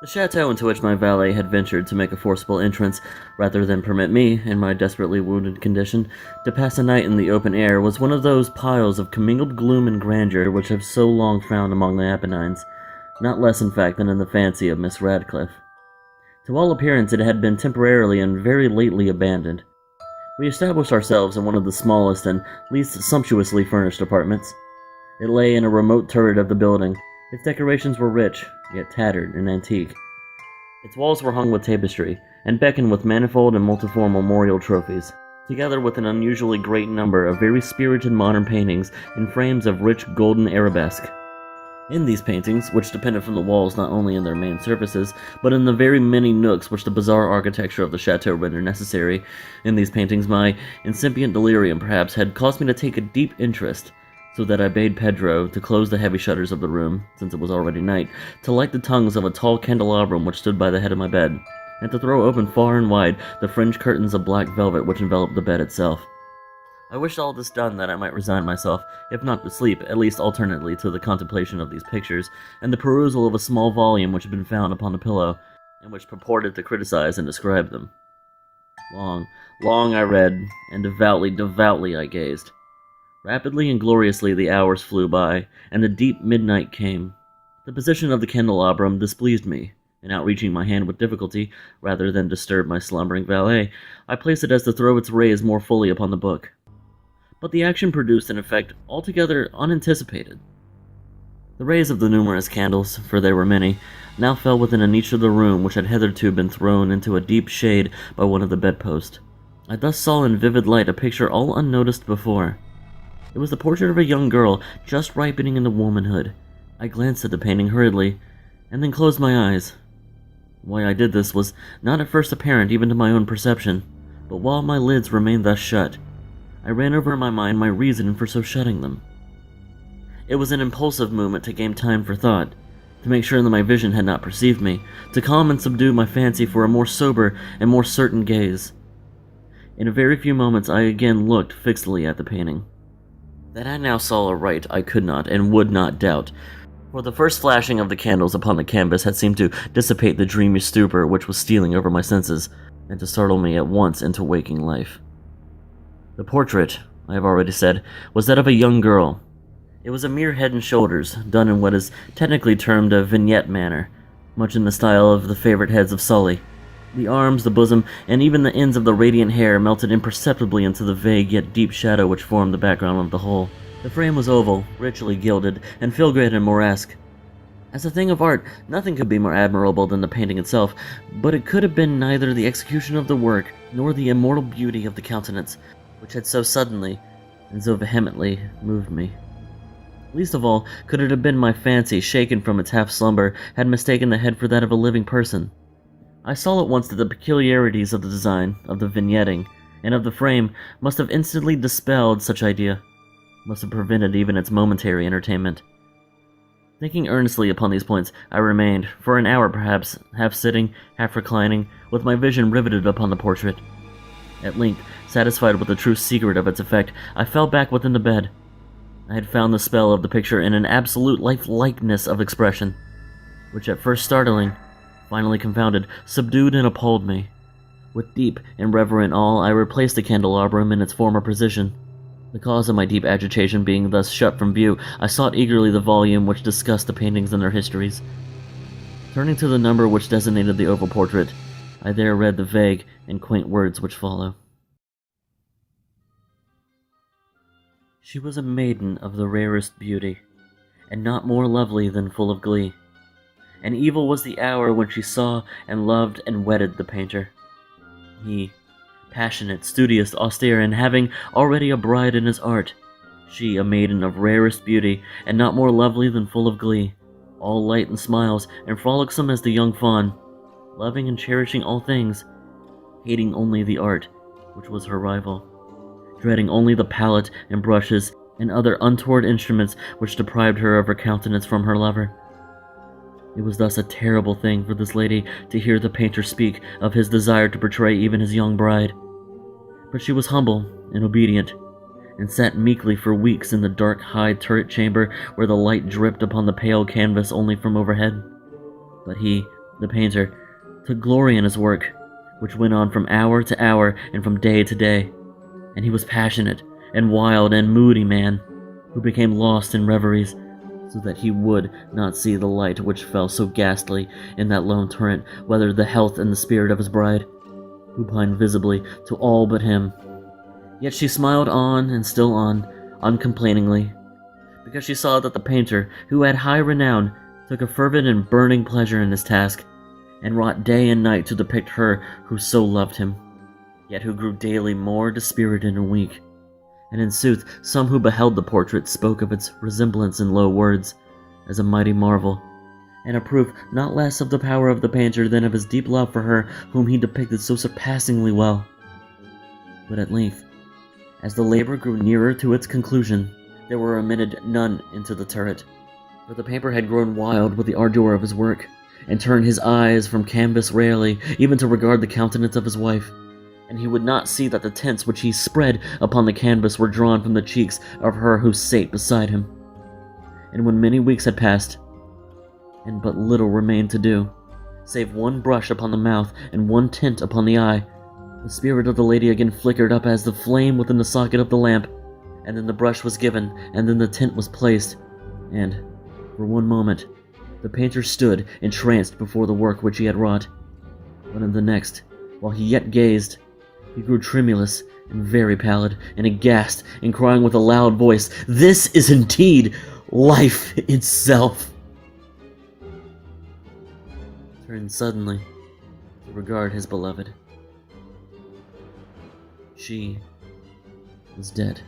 The chateau into which my valet had ventured to make a forcible entrance, rather than permit me, in my desperately wounded condition, to pass a night in the open air, was one of those piles of commingled gloom and grandeur which have so long found among the Apennines, not less in fact than in the fancy of Miss Radcliffe. To all appearance it had been temporarily and very lately abandoned. We established ourselves in one of the smallest and least sumptuously furnished apartments. It lay in a remote turret of the building. Its decorations were rich, yet tattered and antique. Its walls were hung with tapestry, and beckoned with manifold and multiform memorial trophies, together with an unusually great number of very spirited modern paintings in frames of rich golden arabesque. In these paintings, which depended from the walls not only in their main surfaces, but in the very many nooks which the bizarre architecture of the chateau rendered necessary, in these paintings my incipient delirium perhaps had caused me to take a deep interest, so that I bade Pedro to close the heavy shutters of the room, since it was already night, to light the tongues of a tall candelabrum which stood by the head of my bed, and to throw open far and wide the fringed curtains of black velvet which enveloped the bed itself. I wished all this done that I might resign myself, if not to sleep, at least alternately to the contemplation of these pictures, and the perusal of a small volume which had been found upon the pillow, and which purported to criticize and describe them. Long I read, and devoutly I gazed. Rapidly and gloriously the hours flew by, and the deep midnight came. The position of the candelabrum displeased me, and outreaching my hand with difficulty, rather than disturb my slumbering valet, I placed it as to throw its rays more fully upon the book. But the action produced an effect altogether unanticipated. The rays of the numerous candles, for there were many, now fell within a niche of the room which had hitherto been thrown into a deep shade by one of the bedposts. I thus saw in vivid light a picture all unnoticed before. It was the portrait of a young girl just ripening into womanhood. I glanced at the painting hurriedly, and then closed my eyes. Why I did this was not at first apparent even to my own perception, but while my lids remained thus shut, I ran over in my mind my reason for so shutting them. It was an impulsive movement to gain time for thought, to make sure that my vision had not perceived me, to calm and subdue my fancy for a more sober and more certain gaze. In a very few moments I again looked fixedly at the painting. That I now saw aright I could not and would not doubt, for the first flashing of the candles upon the canvas had seemed to dissipate the dreamy stupor which was stealing over my senses, and to startle me at once into waking life. The portrait, I have already said, was that of a young girl. It was a mere head and shoulders, done in what is technically termed a vignette manner, much in the style of the favorite heads of Sully. The arms, the bosom, and even the ends of the radiant hair melted imperceptibly into the vague yet deep shadow which formed the background of the whole. The frame was oval, richly gilded, and filigree and Moresque. As a thing of art, nothing could be more admirable than the painting itself, but it could have been neither the execution of the work, nor the immortal beauty of the countenance, which had so suddenly and so vehemently moved me. Least of all could it have been my fancy, shaken from its half-slumber, had mistaken the head for that of a living person. I saw at once that the peculiarities of the design, of the vignetting, and of the frame must have instantly dispelled such idea, must have prevented even its momentary entertainment. Thinking earnestly upon these points, I remained, for an hour perhaps, half sitting, half reclining, with my vision riveted upon the portrait. At length, satisfied with the true secret of its effect, I fell back within the bed. I had found the spell of the picture in an absolute lifelikeliness of expression, which at first startling, finally confounded, subdued and appalled me. With deep and reverent awe, I replaced the candelabrum in its former position. The cause of my deep agitation being thus shut from view, I sought eagerly the volume which discussed the paintings and their histories. Turning to the number which designated the oval portrait, I there read the vague and quaint words which follow. She was a maiden of the rarest beauty, and not more lovely than full of glee. And evil was the hour when she saw and loved and wedded the painter. He, passionate, studious, austere, and having already a bride in his art. She, a maiden of rarest beauty, and not more lovely than full of glee, all light and smiles, and frolicsome as the young fawn, loving and cherishing all things, hating only the art, which was her rival, dreading only the palette and brushes and other untoward instruments which deprived her of her countenance from her lover. It was thus a terrible thing for this lady to hear the painter speak of his desire to portray even his young bride. But she was humble and obedient, and sat meekly for weeks in the dark high turret chamber where the light dripped upon the pale canvas only from overhead. But he, The painter took glory in his work, which went on from hour to hour and from day to day, and he was passionate and wild and moody man, who became lost in reveries, so that he would not see the light which fell so ghastly in that lone turret, whether the health and the spirit of his bride, who pined visibly to all but him. Yet she smiled on and still on, uncomplainingly, because she saw that the painter, who had high renown, took a fervent and burning pleasure in his task, and wrought day and night to depict her who so loved him, yet who grew daily more dispirited and weak. And in sooth, some who beheld the portrait spoke of its resemblance in low words, as a mighty marvel, and a proof not less of the power of the painter than of his deep love for her whom he depicted so surpassingly well. But at length, as the labor grew nearer to its conclusion, there were admitted none into the turret, for the painter had grown wild with the ardor of his work, and turned his eyes from canvas rarely, even to regard the countenance of his wife, and he would not see that the tints which he spread upon the canvas were drawn from the cheeks of her who sate beside him. And when many weeks had passed, and but little remained to do, save one brush upon the mouth and one tint upon the eye, the spirit of the lady again flickered up as the flame within the socket of the lamp, and then the brush was given, and then the tint was placed, and, for one moment, the painter stood entranced before the work which he had wrought. But in the next, while he yet gazed, he grew tremulous and very pallid, and aghast, and crying with a loud voice, "This is indeed life itself!" Turned suddenly to regard his beloved. She was dead.